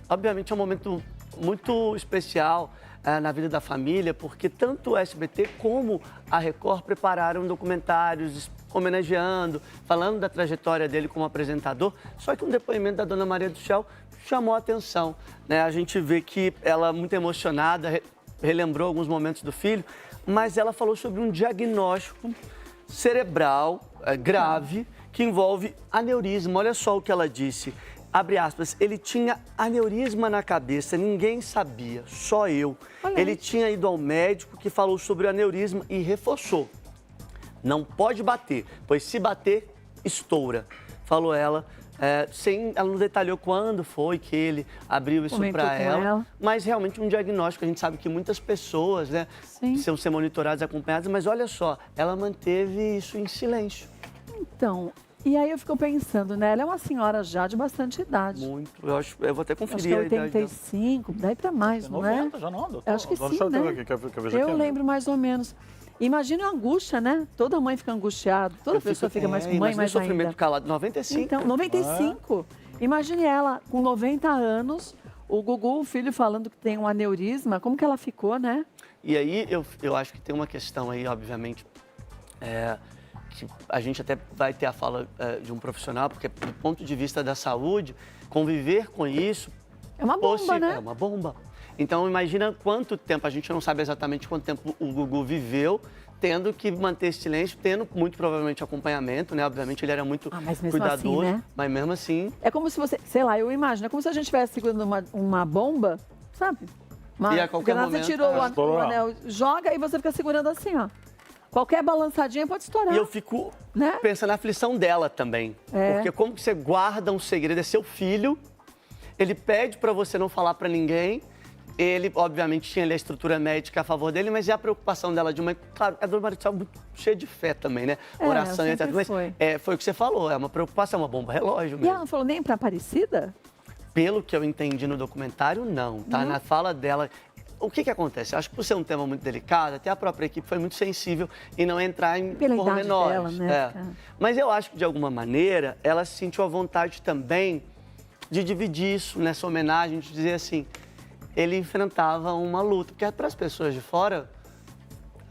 obviamente é um momento muito especial na vida da família, porque tanto o SBT como a Record prepararam documentários homenageando, falando da trajetória dele como apresentador, só que um depoimento da Dona Maria do Céu chamou a atenção, né? A gente vê que ela, muito emocionada, relembrou alguns momentos do filho, mas ela falou sobre um diagnóstico cerebral grave que envolve aneurisma. Olha só o que ela disse. Abre aspas, ele tinha aneurisma na cabeça, ninguém sabia, só eu. Ele tinha ido ao médico que falou sobre o aneurisma e reforçou. Não pode bater, pois se bater, estoura, falou ela. Ela não detalhou quando foi que ele abriu isso para ela, mas realmente um diagnóstico. A gente sabe que muitas pessoas, né, precisam ser monitoradas, acompanhadas, mas olha só, ela manteve isso em silêncio. Então, e aí eu fico pensando, né? Ela é uma senhora já de bastante idade. Muito, eu vou até conferir. Acho que é 85, daí para mais, não é? 90, já não, doutor. Acho que sim, né? Eu lembro mais ou menos. Imagina a angústia, né? Toda mãe fica angustiada, toda pessoa fica mais com mãe, mais ainda. Sofrimento calado, 95. Então, 95. Imagine ela com 90 anos, o Gugu, o filho, falando que tem um aneurisma. Como que ela ficou, né? E aí, eu acho que tem uma questão aí, obviamente, que a gente até vai ter a fala de um profissional, porque do ponto de vista da saúde, conviver com isso... É uma bomba, né? É uma bomba. Então, imagina quanto tempo, a gente não sabe exatamente quanto tempo o Gugu viveu, tendo que manter esse silêncio, tendo muito provavelmente acompanhamento, né? Obviamente ele era muito cuidadoso, assim, né? Mas mesmo assim... É como se você, sei lá, eu imagino, é como se a gente estivesse segurando uma bomba, sabe? E a qualquer momento... Você tirou o anel, joga e você fica segurando assim, ó. Qualquer balançadinha pode estourar. E eu fico pensando na aflição dela também. Porque como que você guarda um segredo? É seu filho, ele pede para você não falar para ninguém. Ele, obviamente, tinha ali a estrutura médica a favor dele, mas e a preocupação dela de uma... Claro, a Dona Maria do Céu muito cheia de fé também, né? Oração e etc. Mas foi o que você falou, é uma preocupação, é uma bomba relógio mesmo. E ela não falou nem para Aparecida? Pelo que eu entendi no documentário, não. Tá na fala dela... O que acontece? Eu acho que por ser um tema muito delicado, até a própria equipe foi muito sensível em não entrar em pormenores. Dela, né? Mas eu acho que, de alguma maneira, ela se sentiu à vontade também de dividir isso nessa homenagem, de dizer assim... Ele enfrentava uma luta, porque para as pessoas de fora,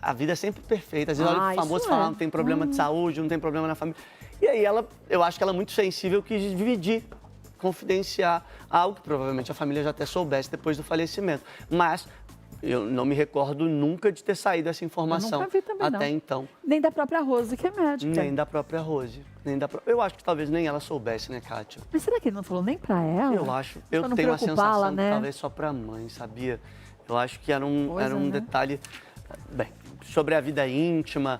a vida é sempre perfeita. Às vezes olha o famoso falar, não tem problema de saúde, não tem problema na família. E aí eu acho que ela é muito sensível, quis dividir, confidenciar algo que provavelmente a família já até soubesse depois do falecimento. Mas eu não me recordo nunca de ter saído essa informação até então. Nem da própria Rose, que é médica. Nem da própria Rose. Eu acho que talvez nem ela soubesse, né, Kátia? Mas será que ele não falou nem pra ela? Eu acho. Eu tenho a sensação que talvez só pra mãe, sabia? Eu acho que era um detalhe... Bem, sobre a vida íntima,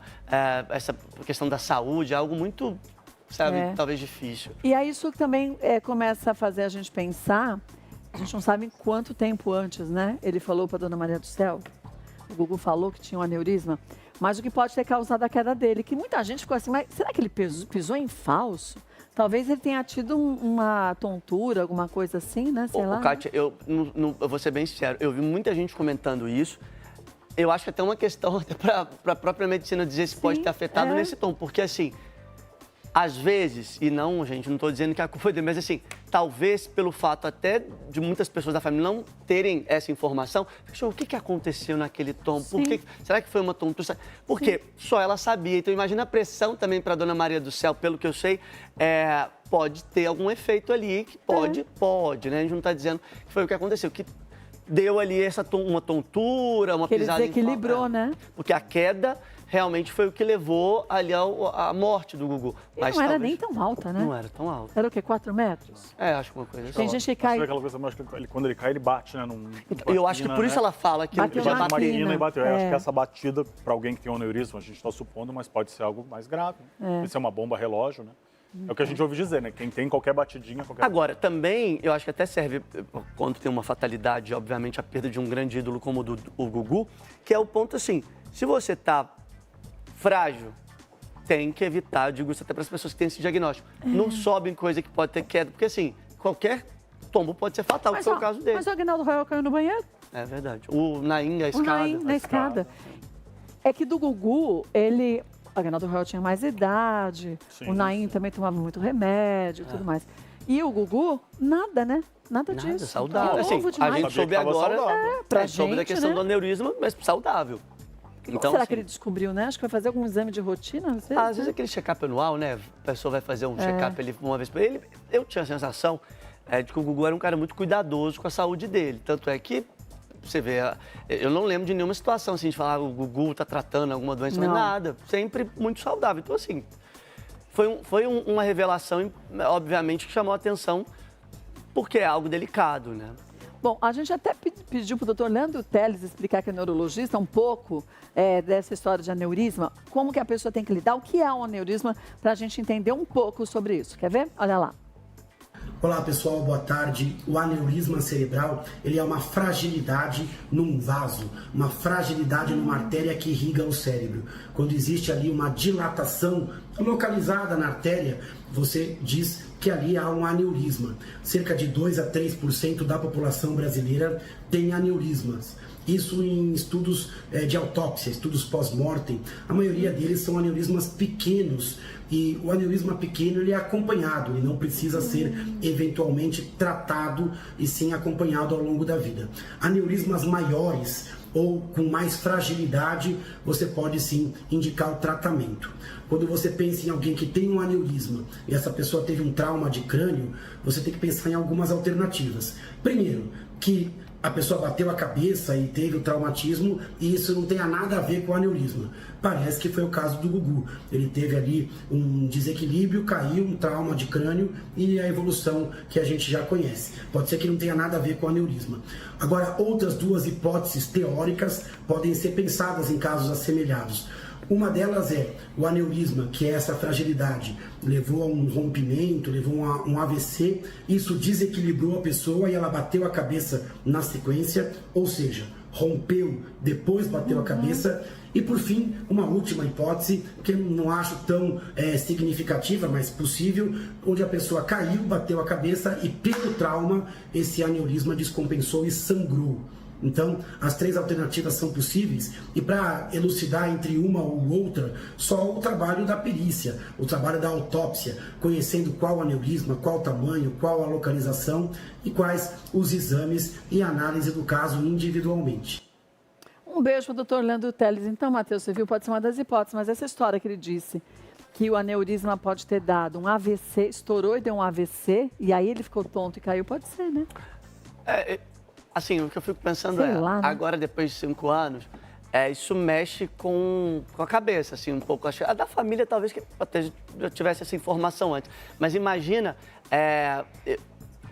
essa questão da saúde, algo muito, sabe, talvez difícil. E aí isso também começa a fazer a gente pensar... A gente não sabe quanto tempo antes, né? Ele falou para Dona Maria do Céu, o Gugu falou que tinha um aneurisma, mas o que pode ter causado a queda dele, que muita gente ficou assim, mas será que ele pisou em falso? Talvez ele tenha tido uma tontura, alguma coisa assim, né? Sei lá. Kátia, eu vou ser bem sincero, eu vi muita gente comentando isso. Eu acho que até uma questão até para a própria medicina dizer se pode ter afetado nesse tom, porque assim... Às vezes, e não, gente, não estou dizendo que a culpa é dele, mas assim, talvez pelo fato até de muitas pessoas da família não terem essa informação, o que aconteceu naquele tom? Será que foi uma tontura? Porque só ela sabia. Então, imagina a pressão também para a Dona Maria do Céu, pelo que eu sei, pode ter algum efeito ali, que pode, né? A gente não está dizendo que foi o que aconteceu, que deu ali uma tontura, uma pisada em falso. Ele desequilibrou, né? Porque a queda... realmente foi o que levou ali à morte do Gugu. Mas não era nem tão alta, né? Não era tão alta. Era o quê? 4 metros? Acho que uma coisa assim. Tem gente que cai... Aquela coisa, mas quando ele cai, ele bate, né? Eu acho que por isso ela fala que bateu já na quina e bateu. Eu acho que essa batida, para alguém que tem um aneurisma, a gente está supondo, mas pode ser algo mais grave. Isso é uma bomba relógio, né? É o que a gente ouve dizer, né? Quem tem qualquer batidinha... Agora, também, eu acho que até serve, quando tem uma fatalidade, obviamente, a perda de um grande ídolo como o Gugu, que é o ponto assim, se você tá frágil, tem que evitar, eu digo isso até para as pessoas que têm esse diagnóstico. Não sobe em coisa que pode ter queda, porque assim, qualquer tombo pode ser fatal, que foi o caso dele. Mas o Aguinaldo Royal caiu no banheiro? É verdade. O Naim, a escada. O Naim, na escada. É que do Gugu, o Aguinaldo Royal tinha mais idade, o Naim também tomava muito remédio e tudo mais. E o Gugu, nada, né? Nada disso. Saudável. Que assim, novo a demais. gente soube agora, pra soube da gente, questão né? do aneurisma, mas saudável. Então, será que ele descobriu, né? Acho que vai fazer algum exame de rotina, às vezes. Às vezes aquele check-up anual, né? A pessoa vai fazer um check-up ali uma vez por ele. Eu tinha a sensação de que o Gugu era um cara muito cuidadoso com a saúde dele. Tanto é que, você vê, eu não lembro de nenhuma situação assim, de falar o Gugu tá tratando alguma doença, mas nada. Sempre muito saudável. Então, assim, foi uma revelação, obviamente, que chamou a atenção, porque é algo delicado, né? Bom, a gente até pediu para o doutor Leandro Teles explicar, que é neurologista, um pouco dessa história de aneurisma, como que a pessoa tem que lidar, o que é um aneurisma, para a gente entender um pouco sobre isso. Quer ver? Olha lá. Olá pessoal, boa tarde. O aneurisma cerebral, ele é uma fragilidade num vaso, uma fragilidade numa artéria que irriga o cérebro. Quando existe ali uma dilatação localizada na artéria, você diz que ali há um aneurisma. Cerca de 2 a 3% da população brasileira tem aneurismas. Isso em estudos de autópsia, estudos pós-mortem. A maioria deles são aneurismas pequenos. E o aneurisma pequeno ele é acompanhado, ele não precisa ser eventualmente tratado e sim acompanhado ao longo da vida. Aneurismas maiores ou com mais fragilidade, você pode sim indicar o tratamento. Quando você pensa em alguém que tem um aneurisma e essa pessoa teve um trauma de crânio, você tem que pensar em algumas alternativas. Primeiro, que a pessoa bateu a cabeça e teve o traumatismo e isso não tem nada a ver com o aneurisma. Parece que foi o caso do Gugu. Ele teve ali um desequilíbrio, caiu, um trauma de crânio e a evolução que a gente já conhece. Pode ser que não tenha nada a ver com o aneurisma. Agora, outras duas hipóteses teóricas podem ser pensadas em casos assemelhados. Uma delas é o aneurisma, que é essa fragilidade, levou a um rompimento, levou a um AVC, isso desequilibrou a pessoa e ela bateu a cabeça na sequência, ou seja, rompeu, depois bateu a cabeça. E por fim, uma última hipótese, que eu não acho tão significativa, mas possível, onde a pessoa caiu, bateu a cabeça e pelo trauma esse aneurisma descompensou e sangrou. Então, as três alternativas são possíveis e para elucidar entre uma ou outra, só o trabalho da perícia, o trabalho da autópsia, conhecendo qual aneurisma, qual tamanho, qual a localização e quais os exames e análise do caso individualmente. Um beijo para o doutor Leandro Teles. Então, Matheus, você viu, pode ser uma das hipóteses, mas essa história que ele disse, que o aneurisma pode ter dado um AVC, estourou e deu um AVC, e aí ele ficou tonto e caiu, pode ser, né? Assim, o que eu fico pensando Sei lá, né? agora depois de 5 anos, isso mexe com a cabeça, assim, um pouco. A da família talvez que até já tivesse essa informação antes. Mas imagina,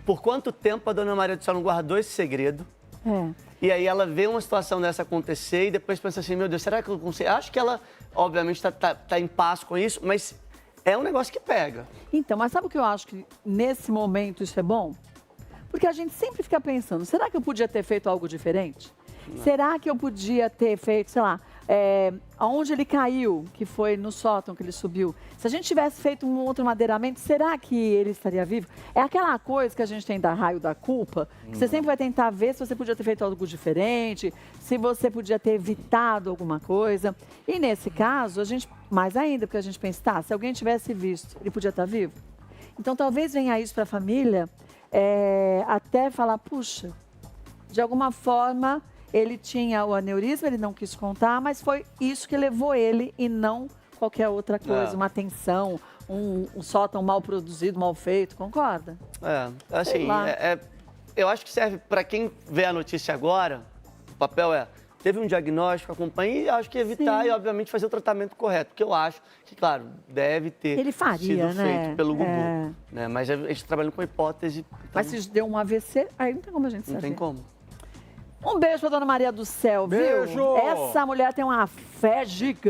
por quanto tempo a dona Maria do Céu não guardou esse segredo? E aí ela vê uma situação dessa acontecer e depois pensa assim, meu Deus, será que eu consigo? Acho que ela, obviamente, tá em paz com isso, mas é um negócio que pega. Então, mas sabe o que eu acho que nesse momento isso é bom? Porque a gente sempre fica pensando, será que eu podia ter feito algo diferente? Não. Será que eu podia ter feito, sei lá, aonde ele caiu, que foi no sótão que ele subiu? Se a gente tivesse feito um outro madeiramento, será que ele estaria vivo? É aquela coisa que a gente tem da raio da culpa, que você sempre vai tentar ver se você podia ter feito algo diferente, se você podia ter evitado alguma coisa. E nesse caso, a gente, mais ainda, porque a gente pensa, tá, se alguém tivesse visto, ele podia estar vivo? Então talvez venha isso para a família, até falar, puxa, de alguma forma ele tinha o aneurisma, ele não quis contar, mas foi isso que levou ele e não qualquer outra coisa, uma tensão, um sótão mal produzido, mal feito, concorda? Assim, eu acho que serve para quem vê a notícia agora, o papel teve um diagnóstico, acompanha e acho que evitar e, obviamente, fazer o tratamento correto. Porque eu acho que, claro, deve ter sido feito pelo Gugu. Né? Mas a gente está trabalhando com hipótese. Então... Mas se deu um AVC, aí não tem como a gente saber. Não tem como. Um beijo para dona Maria do Céu, viu? Beijo! Essa mulher tem uma fé gigante.